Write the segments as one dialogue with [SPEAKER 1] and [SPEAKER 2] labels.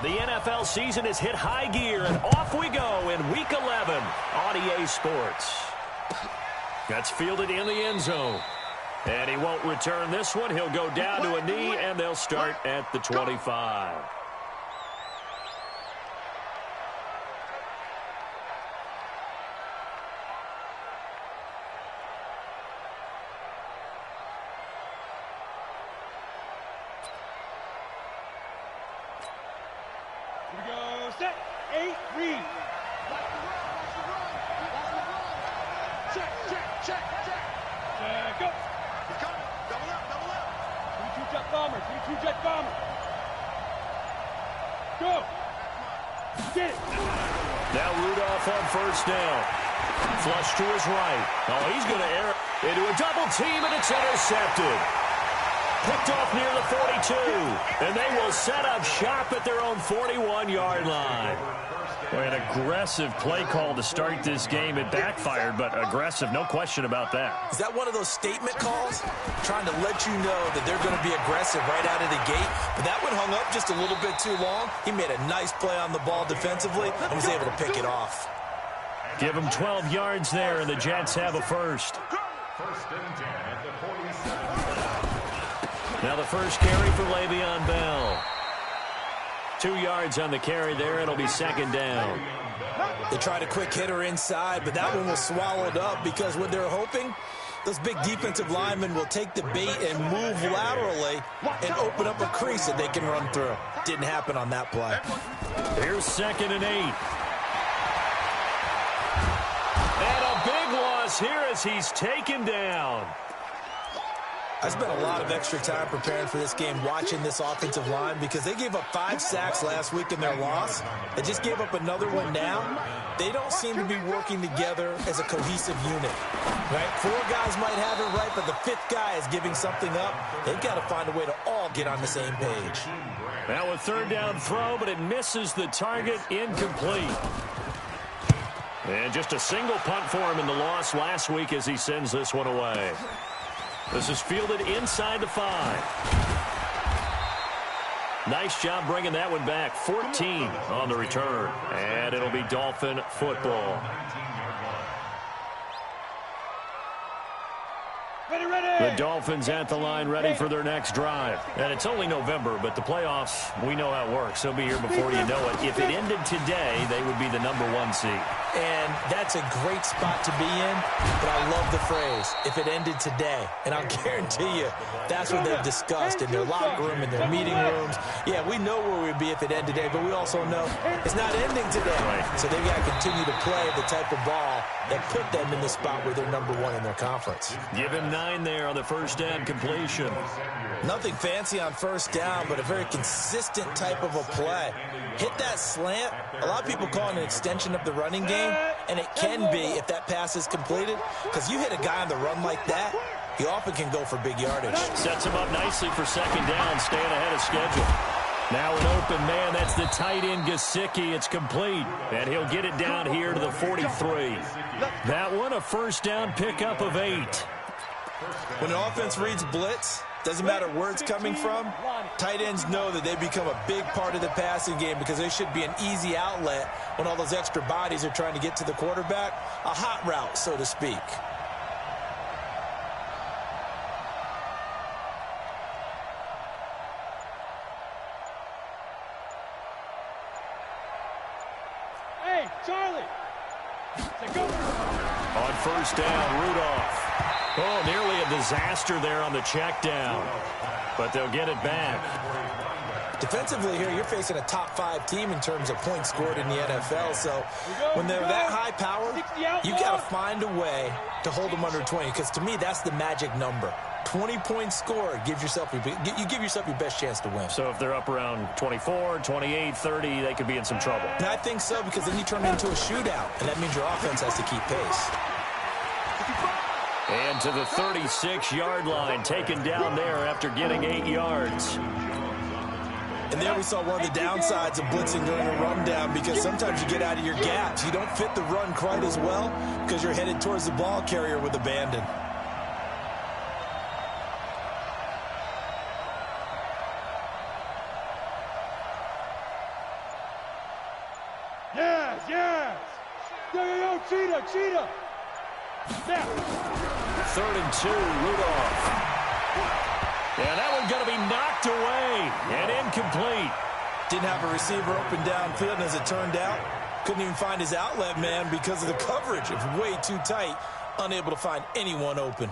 [SPEAKER 1] The NFL season has hit high gear, and off we go in Week 11 on EA Sports. That's fielded in the end zone. And he won't return this one. He'll go down to a knee, and they'll start at the 25.
[SPEAKER 2] Flush to his right. Oh, he's going to air it into a double team, and it's intercepted. Picked off near the 42. And they will set up shop at their own 41-yard line.
[SPEAKER 1] Boy, an aggressive play call to start this game. It backfired, but aggressive, no question about that.
[SPEAKER 3] Is that one of those statement calls? Trying to let you know that they're going to be aggressive right out of the gate. But that one hung up just a little bit too long. He made a nice play on the ball defensively and was able to pick it off.
[SPEAKER 1] Give him 12 yards there, and the Jets have a first. Now the first carry for Le'Veon Bell. 2 yards on the carry there. It'll be second down.
[SPEAKER 3] They tried a quick hitter inside, but that one was swallowed up because what they're hoping, those big defensive linemen will take the bait and move laterally and open up a crease that they can run through. Didn't happen on that play.
[SPEAKER 1] Here's 2nd and 8. And a big loss here as he's taken down.
[SPEAKER 3] I spent a lot of extra time preparing for this game watching this offensive line because they gave up 5 sacks last week in their loss. They just gave up another one now. They don't seem to be working together as a cohesive unit. Right? 4 guys might have it right, but the 5th guy is giving something up. They've got to find a way to all get on the same page.
[SPEAKER 1] Now a 3rd down throw, but it misses the target, incomplete. And just a single punt for him in the loss last week as he sends this one away. This is fielded inside the 5. Nice job bringing that one back. 14 on the return. And it'll be Dolphin football. The Dolphins at the line ready for their next drive. And it's only November, but the playoffs, we know how it works. They'll be here before you know it. If it ended today, they would be the #1 seed.
[SPEAKER 3] And that's a great spot to be in, but I love the phrase, if it ended today. And I'll guarantee you, that's what they've discussed in their locker room, in their meeting rooms. Yeah, we know where we'd be if it ended today, but we also know it's not ending today.
[SPEAKER 1] Right.
[SPEAKER 3] So they've got to continue to play the type of ball that put them in the spot where they're #1 in their conference.
[SPEAKER 1] Give him 9 there on the first down completion.
[SPEAKER 3] Nothing fancy on first down, but a very consistent type of a play. Hit that slant. A lot of people call it an extension of the running game, and it can be if that pass is completed, because you hit a guy on the run like that, he often can go for big yardage.
[SPEAKER 1] Sets him up nicely for second down, staying ahead of schedule. Now an open man, that's the tight end Gesicki. It's complete, and he'll get it down here to the 43. That one a first down pickup of 8.
[SPEAKER 3] When the offense reads blitz, doesn't matter where it's coming from, tight ends know that they become a big part of the passing game because they should be an easy outlet when all those extra bodies are trying to get to the quarterback. A hot route, so to speak.
[SPEAKER 4] Hey, Charlie!
[SPEAKER 1] On first down, Rudolph. Oh, nearly a disaster there on the check down, but they'll get it back.
[SPEAKER 3] Defensively here, you're facing a top 5 team in terms of points scored in the NFL, so when they're that high powered, you've got to find a way to hold them under 20, because to me, that's the magic number. 20 points scored, you give yourself your best chance to win.
[SPEAKER 1] So if they're up around 24, 28, 30, they could be in some trouble.
[SPEAKER 3] And I think so, because then you turn it into a shootout, and that means your offense has to keep pace.
[SPEAKER 1] And to the 36-yard line, taken down there after getting 8 yards.
[SPEAKER 3] And there we saw one of the downsides of blitzing during a rundown, because sometimes you get out of your gaps. You don't fit the run quite as well because you're headed towards the ball carrier with abandon.
[SPEAKER 4] Yes, yes. Yo, cheetah, cheetah. Now.
[SPEAKER 1] 3rd and 2, Rudolph. And that one's going to be knocked away and incomplete.
[SPEAKER 3] Didn't have a receiver open downfield, and as it turned out, couldn't even find his outlet man because of the coverage. It was way too tight, unable to find anyone open.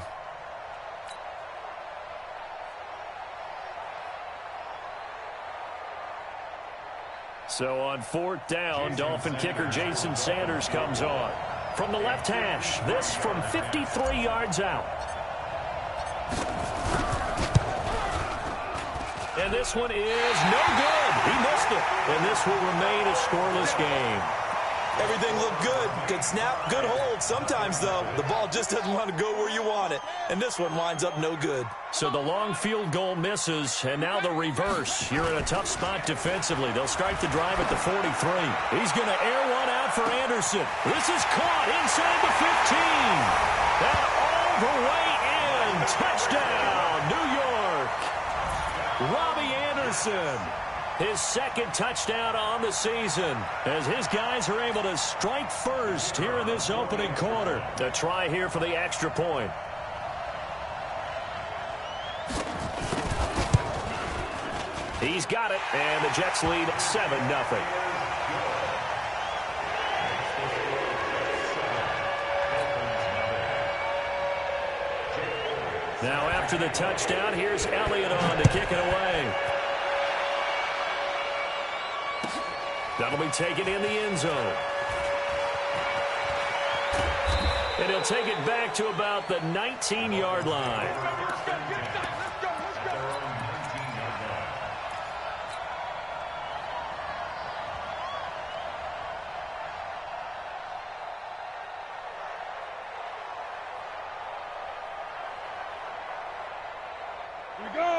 [SPEAKER 1] So on 4th down, Dolphin kicker Jason Sanders comes on. From the left hash, this from 53 yards out. And this one is no good. He missed it. And this will remain a scoreless game.
[SPEAKER 3] Everything looked good. Good snap, good hold. Sometimes, though, the ball just doesn't want to go where you want it. And this one winds up no good.
[SPEAKER 1] So the long field goal misses, and now the reverse. You're in a tough spot defensively. They'll start the drive at the 43. He's going to air one out for Anderson. This is caught inside the 15. And all the way in. Touchdown, New York. Robbie Anderson. His 2nd touchdown on the season as his guys are able to strike first here in this opening quarter. A try here for the extra point. He's got it, and the Jets lead 7-0. Now after the touchdown, here's Elliott on to kick it away. That'll be taken in the end zone. And he'll take it back to about the 19-yard line.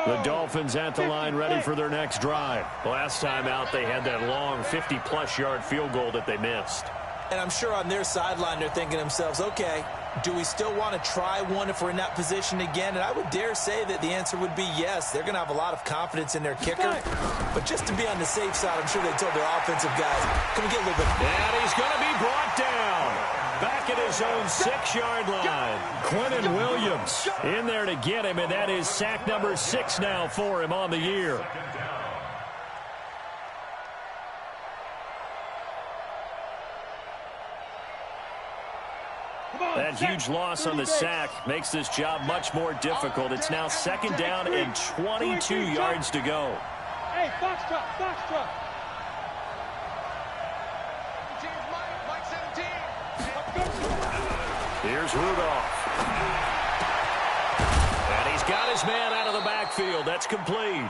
[SPEAKER 1] The Dolphins at the line ready for their next drive. Last time out, they had that long 50-plus yard field goal that they missed.
[SPEAKER 3] And I'm sure on their sideline they're thinking to themselves, okay, do we still want to try one if we're in that position again? And I would dare say that the answer would be yes. They're going to have a lot of confidence in their kicker. But just to be on the safe side, I'm sure they told their offensive guys, can we get a little bit?
[SPEAKER 1] And he's going to be brought down. Back at his own 6-yard line. Quentin Williams in there to get him, and that is sack number 6 now for him on the year. That huge loss on the sack makes this job much more difficult. It's now 2nd down and 22 yards to go.
[SPEAKER 4] Hey, foxtrot, foxtrot.
[SPEAKER 1] Here's Rudolph. And he's got his man out of the backfield. That's complete.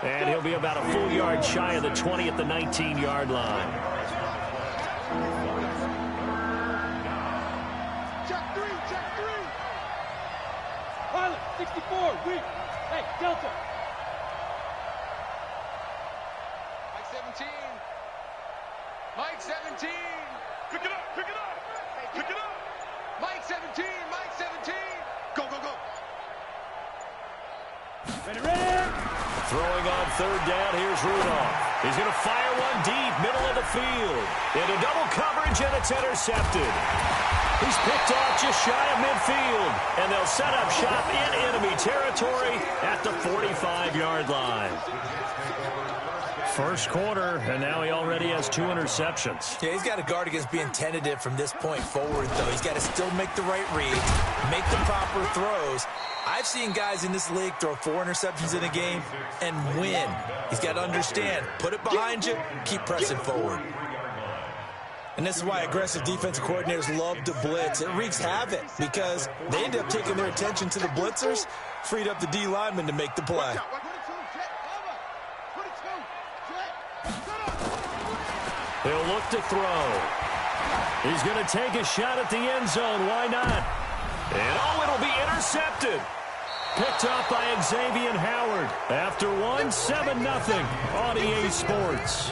[SPEAKER 1] And he'll be about a full yard shy of the 20 at the 19-yard line.
[SPEAKER 4] Check three. Pilot, 64, weak. Hey, Delta.
[SPEAKER 5] Mike 17. Pick it up. Mike 17. Go.
[SPEAKER 4] Ready.
[SPEAKER 1] Throwing on 3rd down, here's Rudolph. He's going to fire one deep, middle of the field. Into double coverage, and it's intercepted. He's picked off just shy of midfield, and they'll set up shop in enemy territory at the 45-yard line. First quarter, and now he already has 2 interceptions.
[SPEAKER 3] Yeah, he's got to guard against being tentative from this point forward, though. He's got to still make the right read, make the proper throws. I've seen guys in this league throw 4 interceptions in a game and win. He's got to understand, put it behind you, keep pressing forward. And this is why aggressive defensive coordinators love to blitz. It wreaks havoc because they end up taking their attention to the blitzers, freed up the D lineman to make the play.
[SPEAKER 1] He'll look to throw. He's going to take a shot at the end zone. Why not? And it'll be intercepted. Picked up by Xavier Howard. After 7-0 on EA Sports.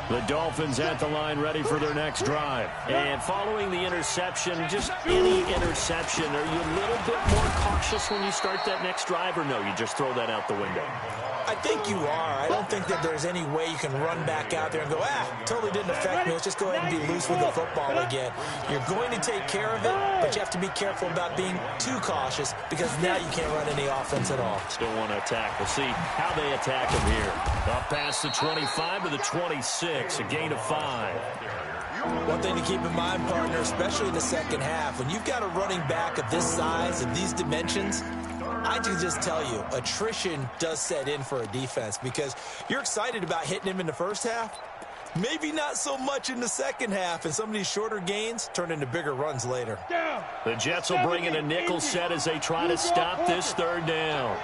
[SPEAKER 1] The Dolphins at the line ready for their next drive. And following the interception, just any interception, are you a little bit more cautious when you start that next drive, or no, you just throw that out the window?
[SPEAKER 3] I think you are. I don't think that there's any way you can run back out there and go, totally didn't affect me. Let's just go ahead and be loose with the football again. You're going to take care of it, but you have to be careful about being too cautious because now you can't run any offense at all.
[SPEAKER 1] Still want to attack. We'll see how they attack him here. Up past the 25 to the 26, a gain of 5.
[SPEAKER 3] One thing to keep in mind, partner, especially in the second half, when you've got a running back of this size, of these dimensions, I can just tell you, attrition does set in for a defense because you're excited about hitting him in the first half, maybe not so much in the second half, and some of these shorter gains turn into bigger runs later.
[SPEAKER 1] The Jets will bring in a nickel set as they try to stop this third down.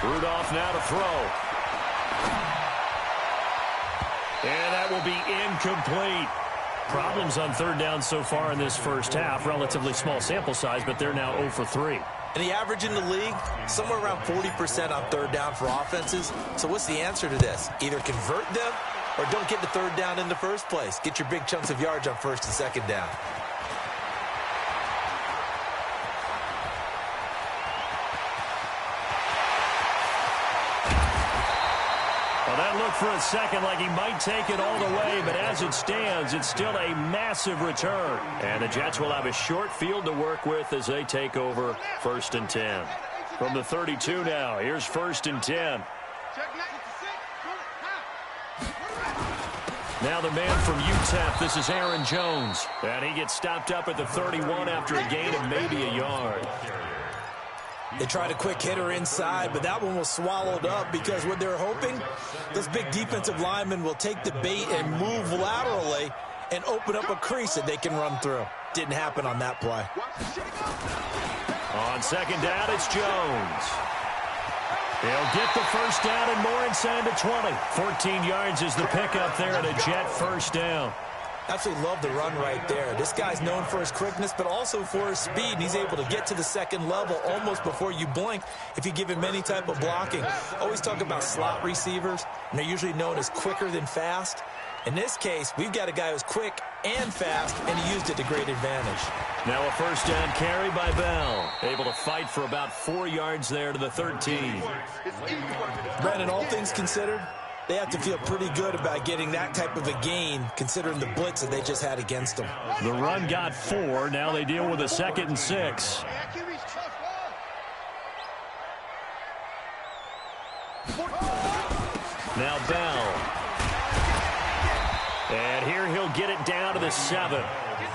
[SPEAKER 1] Rudolph now to throw. And that will be incomplete. Problems on third down so far in this first half. Relatively small sample size, but they're now 0 for 3.
[SPEAKER 3] And the average in the league, somewhere around 40% on third down for offenses. So what's the answer to this? Either convert them or don't get the third down in the first place. Get your big chunks of yards on first and second down.
[SPEAKER 1] That looked for a second like he might take it all the way, but as it stands, it's still a massive return. And the Jets will have a short field to work with as they take over 1st and 10. From the 32 now, here's 1st and 10. Now the man from UTEP, this is Aaron Jones. And he gets stopped up at the 31 after a gain of maybe a yard.
[SPEAKER 3] They tried a quick hitter inside, but that one was swallowed up because what they're hoping, those big defensive linemen will take the bait and move laterally and open up a crease that they can run through. Didn't happen on that play.
[SPEAKER 1] On second down, it's Jones. He'll get the first down and more inside the 20. 14 yards is the pickup there at a Jet first down.
[SPEAKER 3] Absolutely love the run right there. This guy's known for his quickness, but also for his speed. And he's able to get to the second level almost before you blink if you give him any type of blocking. Always talk about slot receivers, and they're usually known as quicker than fast. In this case, we've got a guy who's quick and fast, and he used it to great advantage.
[SPEAKER 1] Now a first down carry by Bell. Able to fight for about 4 yards there to the 13.
[SPEAKER 3] Brandon, all things considered, they have to feel pretty good about getting that type of a gain, considering the blitz that they just had against them.
[SPEAKER 1] The run got 4. Now they deal with a 2nd and 6. Now Bell. And here he'll get it down to the 7.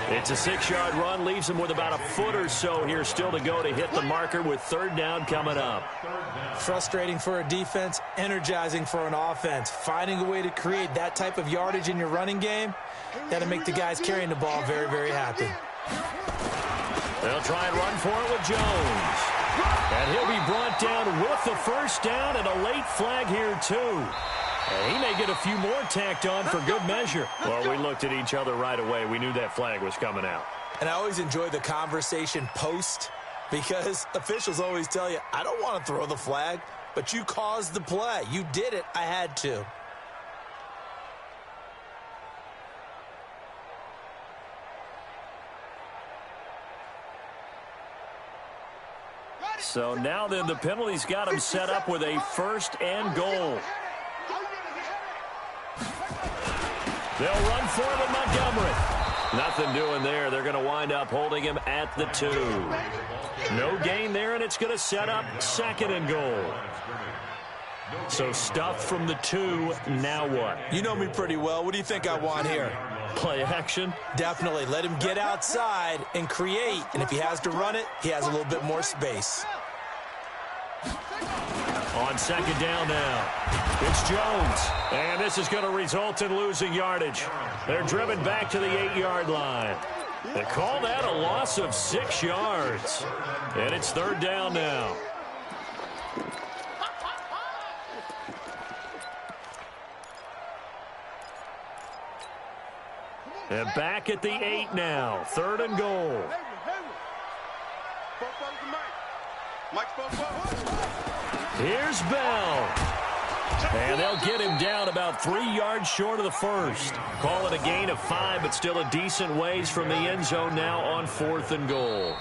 [SPEAKER 1] It's a 6-yard run, leaves him with about a foot or so here still to go to hit the marker with third down coming up.
[SPEAKER 3] Frustrating for a defense, energizing for an offense. Finding a way to create that type of yardage in your running game, that'll make the guys carrying the ball very, very happy.
[SPEAKER 1] They'll try and run for it with Jones. And he'll be brought down with the first down and a late flag here too. He may get a few more tacked on for good measure. Well, we looked at each other right away. We knew that flag was coming out.
[SPEAKER 3] And I always enjoy the conversation post because officials always tell you, I don't want to throw the flag, but you caused the play. You did it. I had to.
[SPEAKER 1] So now then the penalty's got him set up with a 1st and goal. They'll run for it with Montgomery. Nothing doing there. They're going to wind up holding him at the 2. No gain there, and it's going to set up 2nd and goal. So stuffed from the 2. Now what?
[SPEAKER 3] You know me pretty well. What do you think I want here?
[SPEAKER 1] Play action?
[SPEAKER 3] Definitely. Let him get outside and create. And if he has to run it, he has a little bit more space.
[SPEAKER 1] On second down now, it's Jones. And this is going to result in losing yardage. They're driven back to the 8-yard line. They call that a loss of 6 yards. And it's third down now. And back at the 8 now. 3rd and goal. Here's Bell. And they'll get him down about 3 yards short of the first. Call it a gain of 5, but still a decent ways from the end zone now on 4th and goal.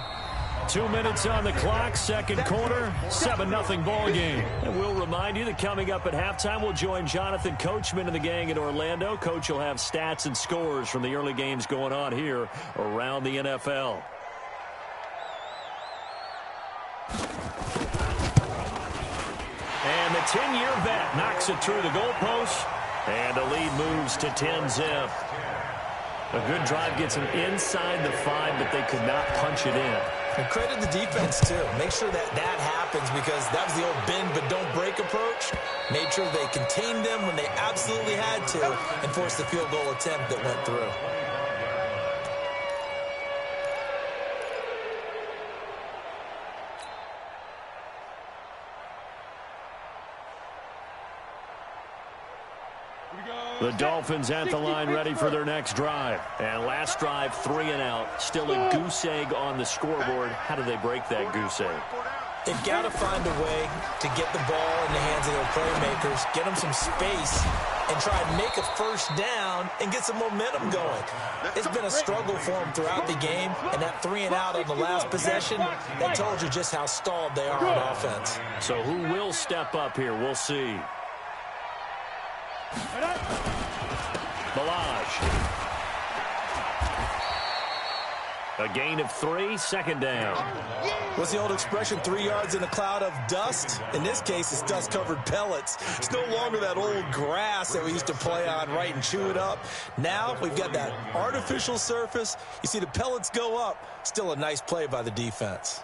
[SPEAKER 1] 2 minutes on the clock, second quarter, 7-0 ball game. And we'll remind you that coming up at halftime, we'll join Jonathan Coachman and the gang in Orlando. Coach will have stats and scores from the early games going on here around the NFL. And the 10-year vet knocks it through the goalpost, and the lead moves to 10-zip. A good drive gets them inside the 5, but they could not punch it in.
[SPEAKER 3] And credit the defense, too. Make sure that happens, because that was the old bend but don't break approach. Made sure they contained them when they absolutely had to and forced the field goal attempt that went through.
[SPEAKER 1] The Dolphins at the line ready for their next drive. And last drive, 3 and out. Still a goose egg on the scoreboard. How do they break that goose egg?
[SPEAKER 3] They've got to find a way to get the ball in the hands of their playmakers, get them some space, and try and make a first down and get some momentum going. It's been a struggle for them throughout the game, and that 3 and out on the last possession, that told you just how stalled they are on offense.
[SPEAKER 1] So who will step up here? We'll see. Balaj. A gain of 3, second down.
[SPEAKER 3] What's the old expression, 3 yards in a cloud of dust? In this case, it's dust-covered pellets. It's no longer that old grass that we used to play on, right, and chew it up. Now we've got that artificial surface. You see the pellets go up. Still a nice play by the defense.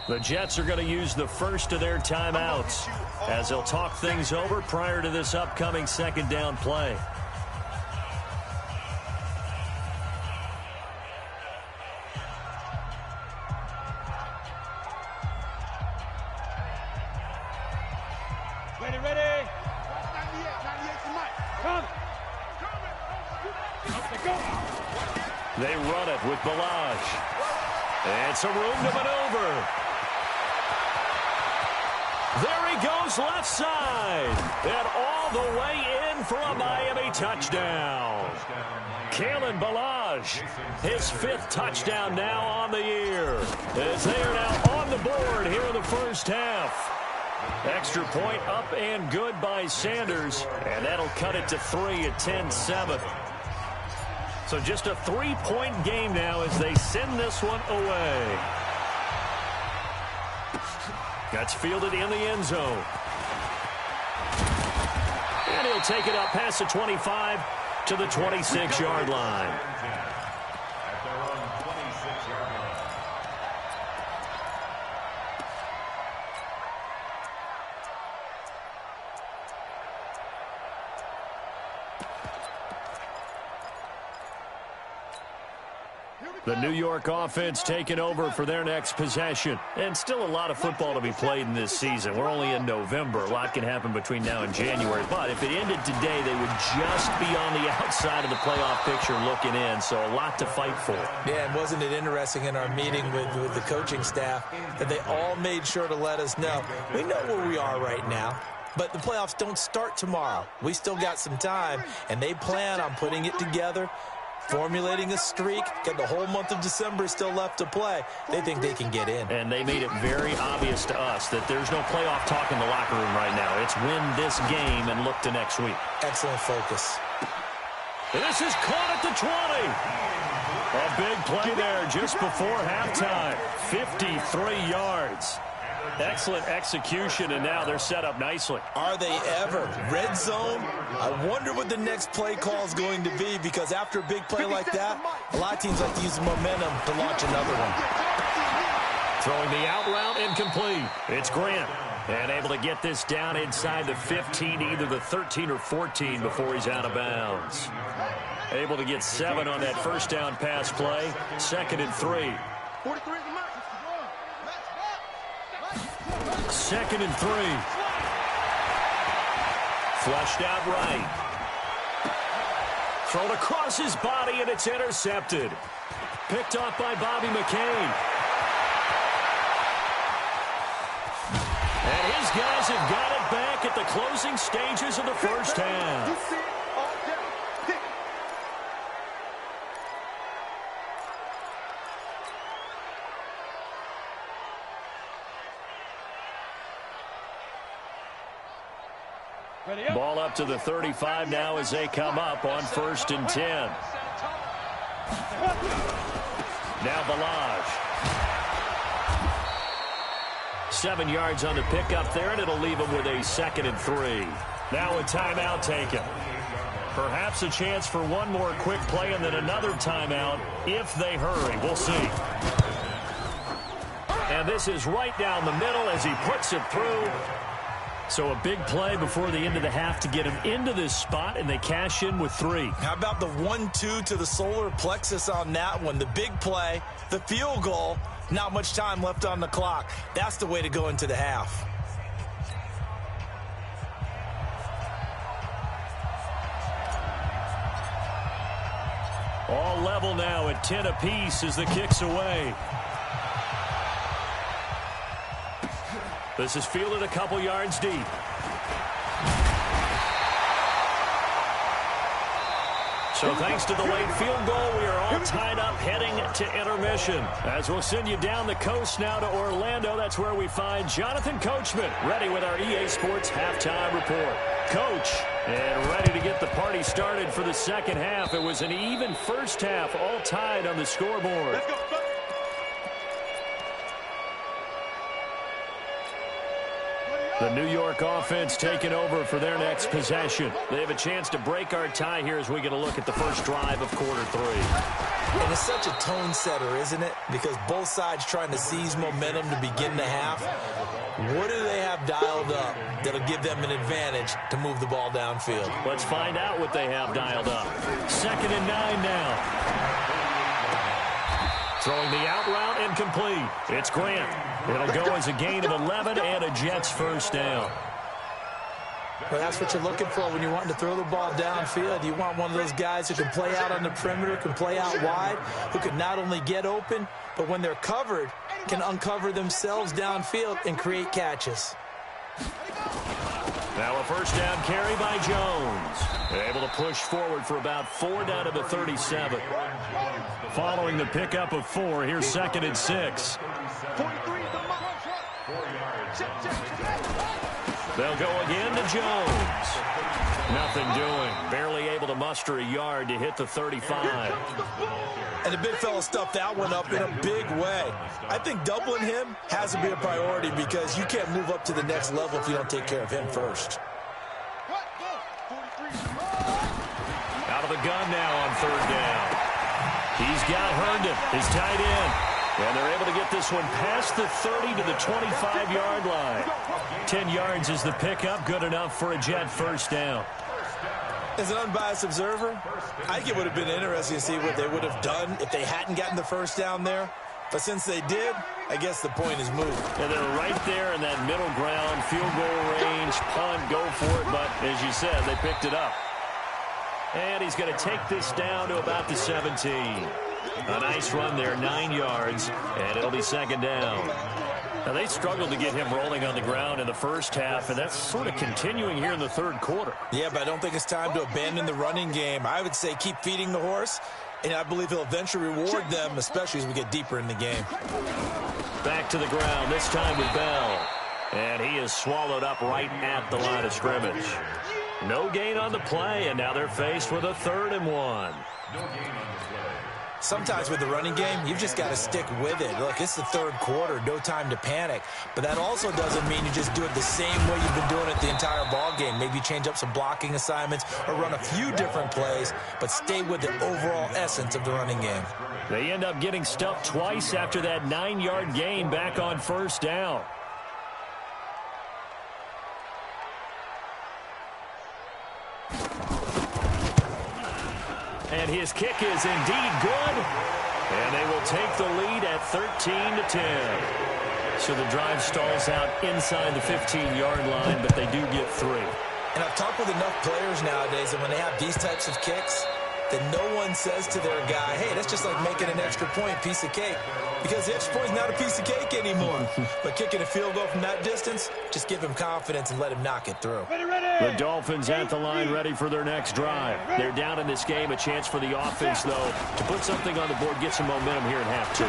[SPEAKER 1] The Jets are going to use the first of their timeouts as they'll talk things over prior to this upcoming second down play.
[SPEAKER 4] Ready. 98 to Mike. Come.
[SPEAKER 1] They run it with Balaj. It's a room to maneuver. There he goes left side. And all the way in for a Miami touchdown. Kalen Balaj, his 5th touchdown now on the year. As they are now on the board here in the first half. Extra point up and good by Sanders. And that'll cut it to 3 at 10-7. So just a 3-point game now as they send this one away. That's fielded in the end zone. And he'll take it up past the 25 to the 26-yard line. The New York offense taking over for their next possession. And still a lot of football to be played in this season. We're only in November. A lot can happen between now and January. But if it ended today, they would just be on the outside of the playoff picture looking in. So a lot to fight for.
[SPEAKER 3] Yeah, and wasn't it interesting in our meeting with the coaching staff that they all made sure to let us know. We know where we are right now. But the playoffs don't start tomorrow. We still got some time. And they plan on putting it together, formulating a streak, got the whole month of December still left to play. They think they can get in.
[SPEAKER 1] And they made it very obvious to us that there's no playoff talk in the locker room right now. It's win this game and look to next week.
[SPEAKER 3] Excellent focus.
[SPEAKER 1] This is caught at the 20. A big play there just before halftime. 53 yards. Excellent execution, and now they're set up nicely.
[SPEAKER 3] Are they ever? Red zone? I wonder what the next play call is going to be, because after a big play like that, a lot of teams like to use the momentum to launch another one.
[SPEAKER 1] Throwing the out route incomplete. It's Grant. And able to get this down inside the 15, either the 13 or 14 before he's out of bounds. Able to get 7 on that first down pass play. 2nd and 3. 2nd and 3. Flushed out right. Thrown across his body, and it's intercepted. Picked off by Bobby McCain. And his guys have got it back at the closing stages of the first half. up to the 35 now as they come up on 1st and 10. Now Balaj. 7 yards on the pickup there, and it'll leave him with a 2nd and 3. Now a timeout taken. Perhaps a chance for one more quick play and then another timeout if they hurry. We'll see. And this is right down the middle as he puts it through. So a big play before the end of the half to get him into this spot, and they cash in with 3.
[SPEAKER 3] How about the 1-2 to the solar plexus on that one? The big play, the field goal, not much time left on the clock. That's the way to go into the half.
[SPEAKER 1] All level now at 10 apiece as the kick's away. This is fielded a couple yards deep. So thanks to the late field goal, we are all tied up heading to intermission. As we'll send you down the coast now to Orlando, that's where we find Jonathan Coachman ready with our EA Sports halftime report. Coach, and ready to get the party started for the second half. It was an even first half, all tied on the scoreboard.
[SPEAKER 4] Let's go.
[SPEAKER 1] The New York offense taking over for their next possession. They have a chance to break our tie here as we get a look at the first drive of quarter 3.
[SPEAKER 3] And it's such a tone setter, isn't it? Because both sides trying to seize momentum to begin the half. What do they have dialed up that'll give them an advantage to move the ball downfield?
[SPEAKER 1] Let's find out what they have dialed up. 2nd and 9 now. Throwing the out route incomplete. It's Grant. It'll go as a gain of 11 and a Jets first down.
[SPEAKER 3] Well, that's what you're looking for when you're wanting to throw the ball downfield. You want one of those guys who can play out on the perimeter, can play out wide, who can not only get open, but when they're covered, can uncover themselves downfield and create catches.
[SPEAKER 1] Now a first down carry by Jones. Able to push forward for about 4 down to the 37. Following the pickup of 4, here's 2nd and 6. They'll go again to Jones. Nothing doing. Barely able to muster a yard to hit the 35.
[SPEAKER 3] And the big fella stuffed that one up in a big way. I think doubling him has to be a priority because you can't move up to the next level if you don't take care of him first.
[SPEAKER 1] Out of the gun now on 3rd down. He's got Herndon, his tight end. And they're able to get this one past the 30 to the 25-yard line. 10 yards is the pickup, good enough for a Jet first down.
[SPEAKER 3] As an unbiased observer, I think it would have been interesting to see what they would have done if they hadn't gotten the first down there. But since they did, I guess the point is moved.
[SPEAKER 1] And they're right there in that middle ground, field goal range, punt, go for it. But as you said, they picked it up. And he's going to take this down to about the 17. A nice run there, 9 yards, and it'll be 2nd down. Now, they struggled to get him rolling on the ground in the first half, and that's sort of continuing here in the 3rd quarter.
[SPEAKER 3] Yeah, but I don't think it's time to abandon the running game. I would say keep feeding the horse, and I believe he'll eventually reward them, especially as we get deeper in the game.
[SPEAKER 1] Back to the ground, this time with Bell. And he is swallowed up right at the line of scrimmage. No gain on the play, and now they're faced with a 3rd and 1.
[SPEAKER 3] Sometimes with the running game, you've just got to stick with it. Look, it's the 3rd quarter, no time to panic. But that also doesn't mean you just do it the same way you've been doing it the entire ball game. Maybe change up some blocking assignments or run a few different plays, but stay with the overall essence of the running game.
[SPEAKER 1] They end up getting stuffed twice after that 9-yard gain back on 1st down. And his kick is indeed good. And they will take the lead at 13-10. So the drive stalls out inside the 15-yard line, but they do get 3.
[SPEAKER 3] And I've talked with enough players nowadays that when they have these types of kicks, that no one says to their guy, hey, that's just like making an extra point, piece of cake. Because the extra point's not a piece of cake anymore. But kicking a field goal from that distance, just give him confidence and let him knock it through.
[SPEAKER 1] The Dolphins at the line ready for their next drive. They're down in this game. A chance for the offense, though, to put something on the board, get some momentum here in half two.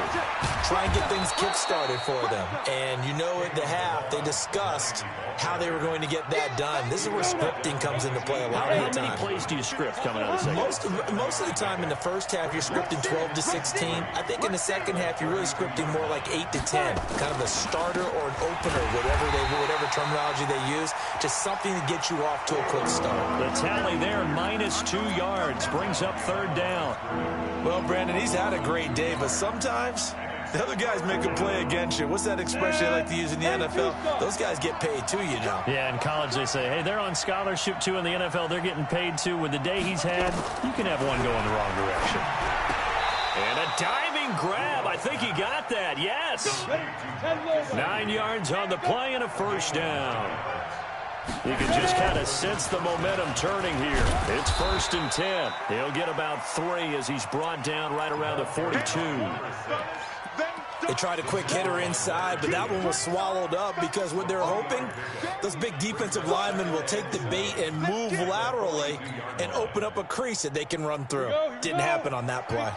[SPEAKER 3] Try and get things kick-started for them. And you know at the half, they discussed how they were going to get that done. This is where scripting comes into play a lot of the time.
[SPEAKER 1] How many plays do you script coming out of the second?
[SPEAKER 3] Most of the time in the first half, you're scripting 12 to 16. I think in the second half, you're really scripting more like 8 to 10. Kind of a starter or an opener, whatever terminology they use. Just something to get you off to a quick start.
[SPEAKER 1] The tally there, -2 yards, brings up third down.
[SPEAKER 3] Well, Brandon, he's had a great day, but sometimes the other guys make a play against you. What's that expression they like to use in the NFL? Those guys get paid too, you know.
[SPEAKER 1] Yeah, in college they say, hey, they're on scholarship too. In the NFL, they're getting paid too. With the day he's had, you can have one go in the wrong direction. And a diving grab. I think he got that. Yes. 9 yards on the play and a first down. You can just kind of sense the momentum turning here. It's 1st and 10. He'll get about 3 as he's brought down right around the 42.
[SPEAKER 3] They tried a quick hitter inside, but that one was swallowed up because what they're hoping, those big defensive linemen will take the bait and move laterally and open up a crease that they can run through. Didn't happen on that play.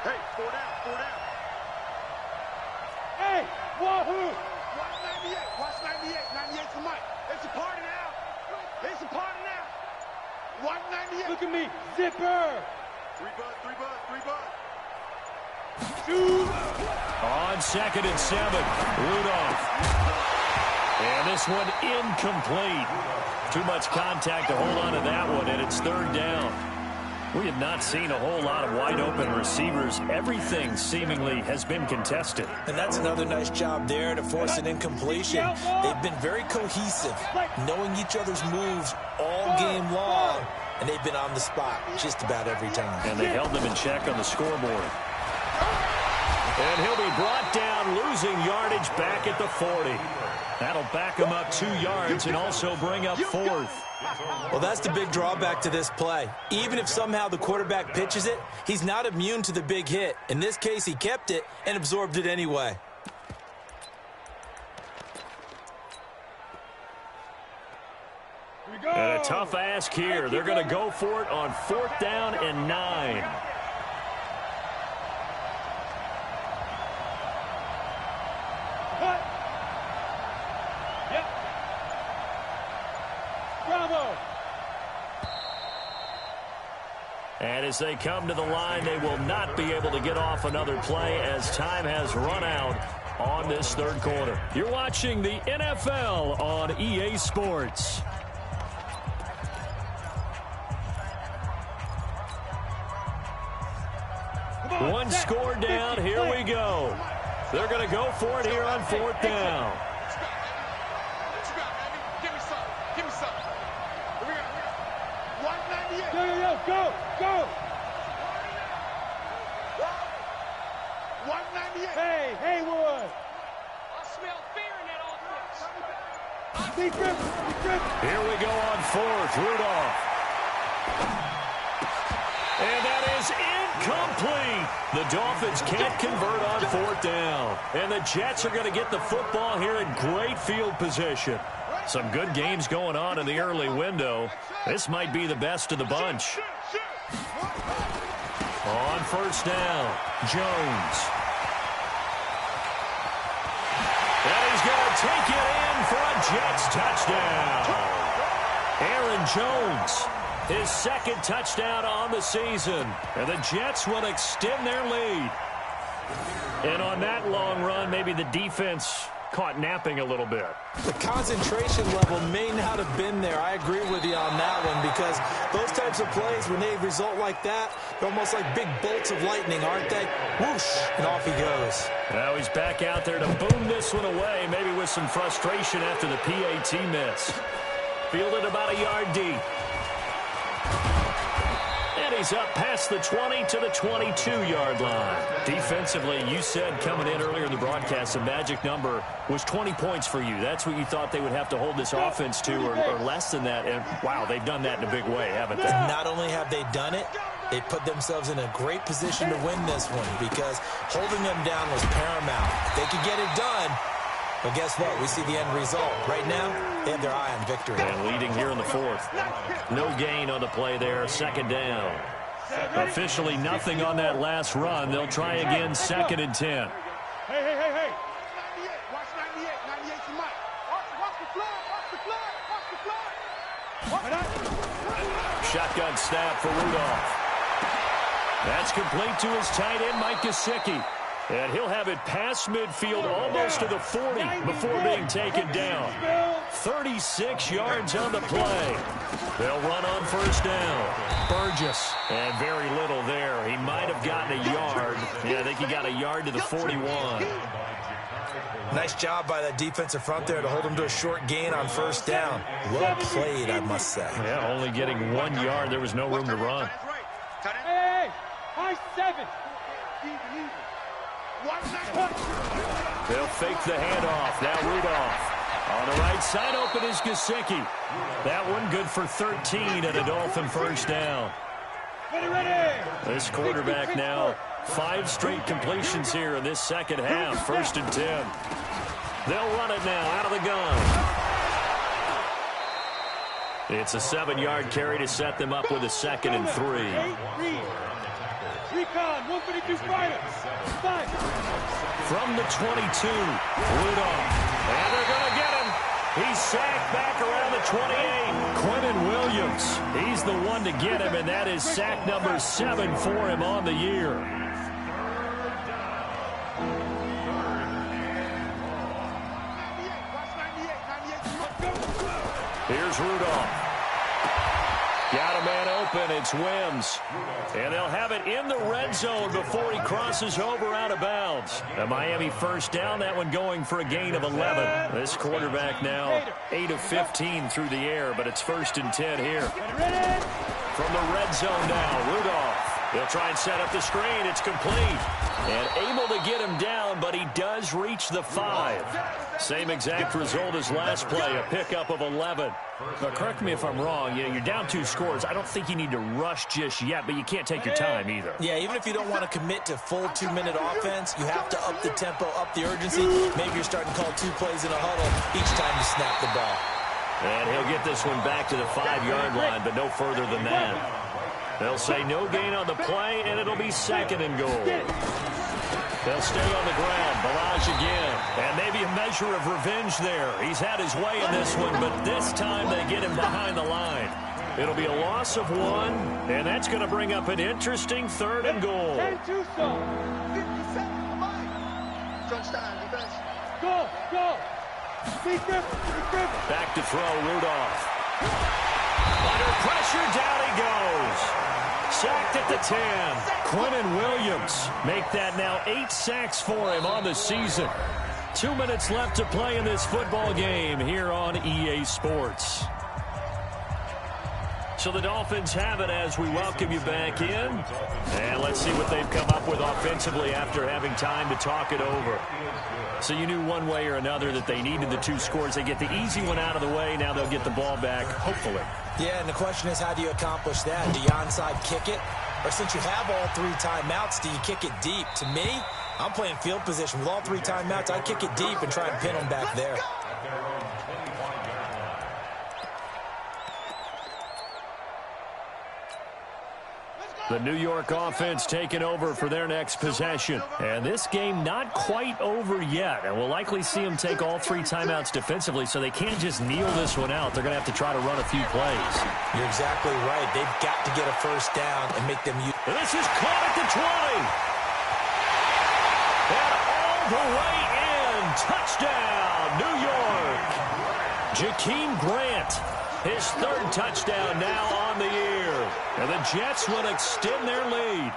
[SPEAKER 5] Hey, 4 down, 4 down.
[SPEAKER 4] Hey, wahoo!
[SPEAKER 5] Watch 98, watch 98. 98's the mic. It's a party now. It's a party now. Watch 98.
[SPEAKER 4] Look at me, zipper!
[SPEAKER 5] 3 bud, 3 bud, 3 bud.
[SPEAKER 4] Shoot!
[SPEAKER 1] On 2nd and 7, Rudolph. And this one incomplete. Too much contact to hold on to that one, and it's 3rd down. We have not seen a whole lot of wide-open receivers. Everything seemingly has been contested.
[SPEAKER 3] And that's another nice job there to force an incompletion. They've been very cohesive, knowing each other's moves all game long, and they've been on the spot just about every time.
[SPEAKER 1] And they held them in check on the scoreboard. And he'll be brought down, losing yardage back at the 40. That'll back him up 2 yards and also bring up 4th.
[SPEAKER 3] Well, that's the big drawback to this play. Even if somehow the quarterback pitches it, he's not immune to the big hit. In this case, he kept it and absorbed it anyway.
[SPEAKER 1] And a tough ask here. They're going to go for it on 4th down and 9. And as they come to the line, they will not be able to get off another play as time has run out on this 3rd quarter. You're watching the NFL on EA Sports. One score down. Here we go. They're going to go for it here on 4th down.
[SPEAKER 4] Go!
[SPEAKER 5] 198.
[SPEAKER 4] Hey, Haywood!
[SPEAKER 5] I smell fear in that offense.
[SPEAKER 4] Be grip!
[SPEAKER 1] Here we go on 4th. Rudolph. And that is incomplete. The Dolphins can't convert on 4th down. And the Jets are going to get the football here in great field position. Some good games going on in the early window. This might be the best of the bunch. On 1st down, Jones. And he's going to take it in for a Jets touchdown. Aaron Jones, his 2nd touchdown on the season. And the Jets will extend their lead. And on that long run, maybe the defense caught napping a little bit.
[SPEAKER 3] The concentration level may not have been there. I agree with you on that one because those types of plays, when they result like that, they're almost like big bolts of lightning, aren't they? Whoosh, and off he goes.
[SPEAKER 1] Now he's back out there to boom this one away, maybe with some frustration after the PAT miss. Fielded about a yard deep. And he carries up past the 20 to the 22-yard line. Defensively, you said coming in earlier in the broadcast, the magic number was 20 points for you. That's what you thought they would have to hold this offense to, or less than that. And, wow, they've done that in a big way, haven't they?
[SPEAKER 3] Not only have they done it, they put themselves in a great position to win this one because holding them down was paramount. They could get it done, but guess what? We see the end result. Right now, they have their eye on victory.
[SPEAKER 1] And leading here in the fourth. No gain on the play there. Second down. Officially nothing on that last run. They'll try again, 2nd and 10.
[SPEAKER 4] Hey.
[SPEAKER 5] Watch 98. 98 to Mike. Watch the flag. Watch the flag.
[SPEAKER 1] Shotgun snap for Rudolph. That's complete to his tight end, Mike Gesicki. And he'll have it past midfield almost to the 40 before being taken down. 36 yards on the play. They'll run on first down. Burgess. And very little there. He might have gotten a yard. Yeah, I think he got a yard to the 41.
[SPEAKER 3] Nice job by that defensive front there to hold him to a short gain on first down. Well played, I must say.
[SPEAKER 1] Yeah, only getting 1 yard. There was no room to run.
[SPEAKER 4] Hey, high 7.
[SPEAKER 1] They'll fake the handoff. Now Rudolph. On the right side open is Gesicki. That one good for 13 and a Dolphin first down.
[SPEAKER 4] Ready.
[SPEAKER 1] This quarterback now 5 straight completions here in this second half. 1st and 10. They'll run it now out of the gun. It's a 7-yard carry to set them up with a 2nd and 3.
[SPEAKER 4] Recon, 152 final. 5.
[SPEAKER 1] From the 22, Rudolph. And they're going to get him. He's sacked back around the 28. Quentin Williams. He's the one to get him, and that is sack number 7 for him on the year. Here's Rudolph. Got a man open. It's Wims. And they'll have it in the red zone before he crosses over out of bounds. A Miami first down. That one going for a gain of 11. This quarterback now 8 of 15 through the air, but it's 1st and 10 here. From the red zone now, Rudolph. They'll try and set up the screen. It's complete. And able to get him down, but he does reach the 5. Same exact result as last play, a pickup of 11. Now, correct me if I'm wrong. You're down 2 scores. I don't think you need to rush just yet, but you can't take your time either.
[SPEAKER 3] Yeah, even if you don't want to commit to full 2-minute offense, you have to up the tempo, up the urgency. Maybe you're starting to call 2 plays in a huddle each time you snap the ball.
[SPEAKER 1] And he'll get this one back to the 5-yard line, but no further than that. They'll say no gain on the play, and it'll be 2nd and goal. They'll stay on the ground. Balaj again. And maybe a measure of revenge there. He's had his way in this one, but this time they get him behind the line. It'll be a loss of 1, and that's going to bring up an interesting 3rd and goal.
[SPEAKER 5] 10-2 Touchdown, defense.
[SPEAKER 4] Go. Be careful.
[SPEAKER 1] Back to throw, Rudolph. Under pressure, down he goes. Sacked at the 10. Quentin Williams make that now 8 sacks for him on the season. 2 minutes left to play in this football game here on EA Sports. So the Dolphins have it as we welcome you back in. And let's see what they've come up with offensively after having time to talk it over. So you knew one way or another that they needed the 2 scores. They get the easy one out of the way. Now they'll get the ball back, hopefully.
[SPEAKER 3] Yeah, and the question is, how do you accomplish that? Do you onside kick it? Or since you have all 3 timeouts, do you kick it deep? To me, I'm playing field position. With all 3 timeouts, I kick it deep and try and pin them back there.
[SPEAKER 1] The New York offense taking over for their next possession. And this game not quite over yet. And we'll likely see them take all 3 timeouts defensively, so they can't just kneel this one out. They're going to have to try to run a few plays.
[SPEAKER 3] You're exactly right. They've got to get a first down and make them use.
[SPEAKER 1] And this is caught at the 20. And all the way in. Touchdown, New York. Jakeem Grant. His 3rd touchdown now on the year. And the Jets will extend their lead.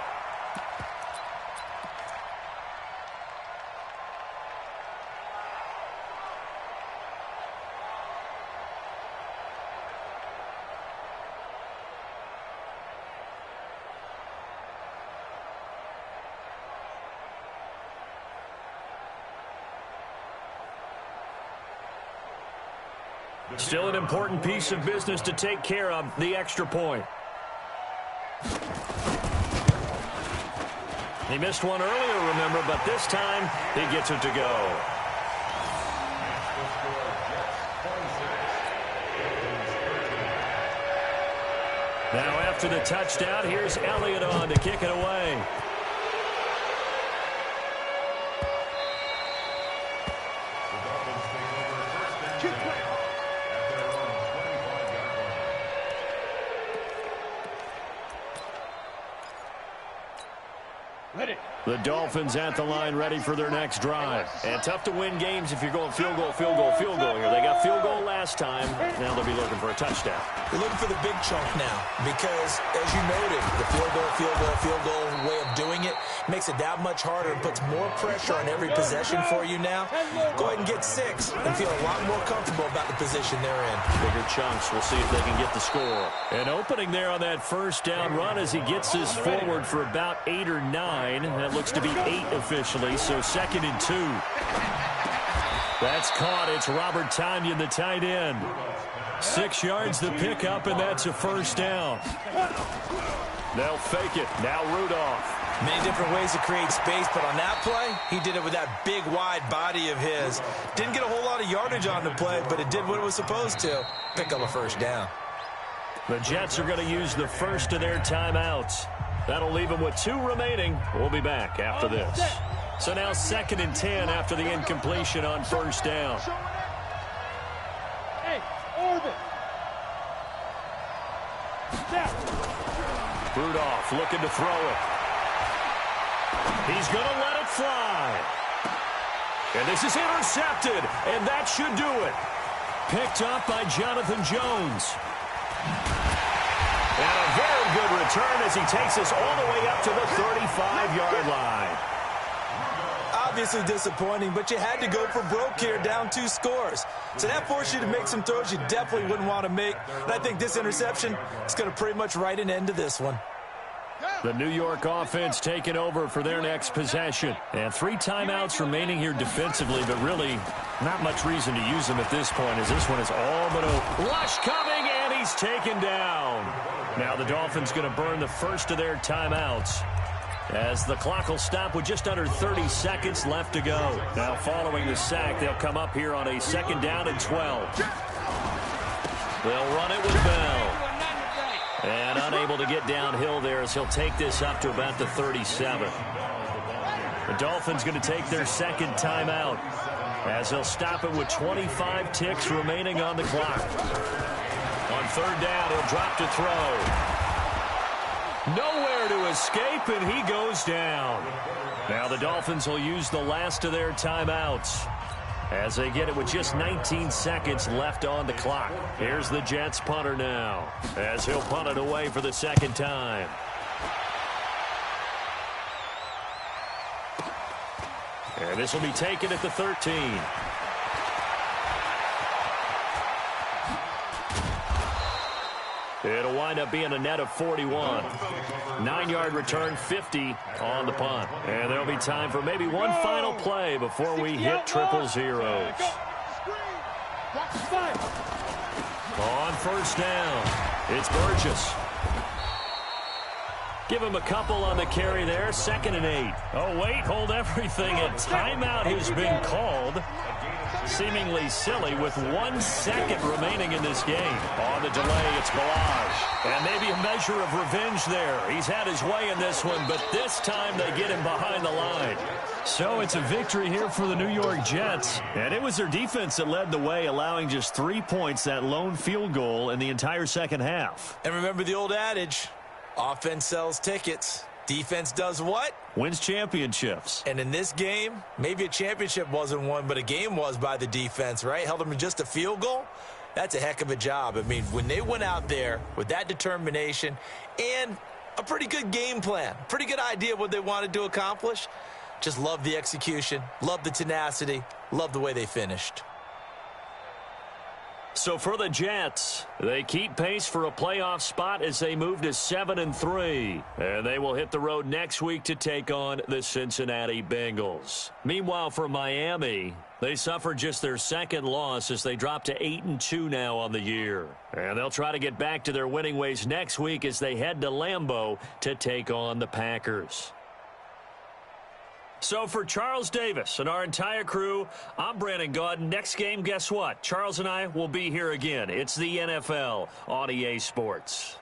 [SPEAKER 1] Still an important piece of business to take care of, the extra point. He missed one earlier, remember, but this time he gets it to go. Now after the touchdown, here's Elliott on to kick it away. The Dolphins at the line ready for their next drive. And tough to win games if you're going field goal, field goal, field goal here. They got field goal last time. Now they'll be looking for a touchdown.
[SPEAKER 3] They're looking for the big chunk now because, as you noted, the field goal way of doing it makes it that much harder and puts more pressure on every possession for you now. Go ahead and get 6 and feel a lot more comfortable about the position they're in.
[SPEAKER 1] Bigger chunks. We'll see if they can get the score. An opening there on that first down run as he gets this forward for about 8 or 9. That looks to be 8 officially, so 2nd and 2. That's caught. It's Robert Tonyan, the tight end. 6 yards the pickup, and that's a first down. They'll fake it. Now Rudolph.
[SPEAKER 3] Many different ways to create space, but on that play, he did it with that big, wide body of his. Didn't get a whole lot of yardage on the play, but it did what it was supposed to. Pick up a first down.
[SPEAKER 1] The Jets are going to use the first of their timeouts. That'll leave them with 2 remaining. We'll be back after this. So now 2nd and 10 after the incompletion on first down.
[SPEAKER 4] Hey, orbit.
[SPEAKER 1] Rudolph looking to throw it. He's going to let it fly. And this is intercepted, and that should do it. Picked up by Jonathan Jones. And a very good return as he takes us all the way up to the 35-yard line.
[SPEAKER 3] Obviously disappointing, but you had to go for broke here, down 2 scores. So that forced you to make some throws you definitely wouldn't want to make. And I think this interception is going to pretty much write an end to this one.
[SPEAKER 1] The New York offense taking over for their next possession. And 3 timeouts remaining here defensively, but really not much reason to use them at this point as this one is all but over. Rush coming, and he's taken down. Now the Dolphins going to burn the first of their timeouts as the clock will stop with just under 30 seconds left to go. Now following the sack, they'll come up here on a 2nd down and 12. They'll run it with Bell. And unable to get downhill there as he'll take this up to about the 37. The Dolphins going to take their 2nd timeout as they'll stop it with 25 ticks remaining on the clock. On 3rd down, he'll drop to throw. Nowhere to escape, and he goes down. Now the Dolphins will use the last of their timeouts as they get it with just 19 seconds left on the clock. Here's the Jets punter now as he'll punt it away for the 2nd time. And this will be taken at the 13. It'll wind up being a net of 41. 9-yard return, 50 on the punt. And there'll be time for maybe one final play before we hit 000. On first down, it's Burgess. Give him a couple on the carry there. 2nd and 8. Oh, wait, hold everything. A timeout has been called. Seemingly silly with 1 second remaining in this game. On the delay, it's Balaj. And maybe a measure of revenge there. He's had his way in this one, but this time they get him behind the line. So it's a victory here for the New York Jets. And it was their defense that led the way, allowing just 3 points, that lone field goal in the entire second half.
[SPEAKER 3] And remember the old adage, offense sells tickets. Defense does what?
[SPEAKER 1] Wins championships.
[SPEAKER 3] And in this game, maybe a championship wasn't won, but a game was by the defense, right? Held them to just a field goal. That's a heck of a job. I mean, when they went out there with that determination and a pretty good game plan, pretty good idea of what they wanted to accomplish, just love the execution, love the tenacity, love the way they finished.
[SPEAKER 1] So for the Jets, they keep pace for a playoff spot as they move to 7-3. And they will hit the road next week to take on the Cincinnati Bengals. Meanwhile, for Miami, they suffered just their second loss as they drop to 8-2 now on the year. And they'll try to get back to their winning ways next week as they head to Lambeau to take on the Packers. So for Charles Davis and our entire crew, I'm Brandon Gaudin. Next game, guess what? Charles and I will be here again. It's the NFL on EA Sports.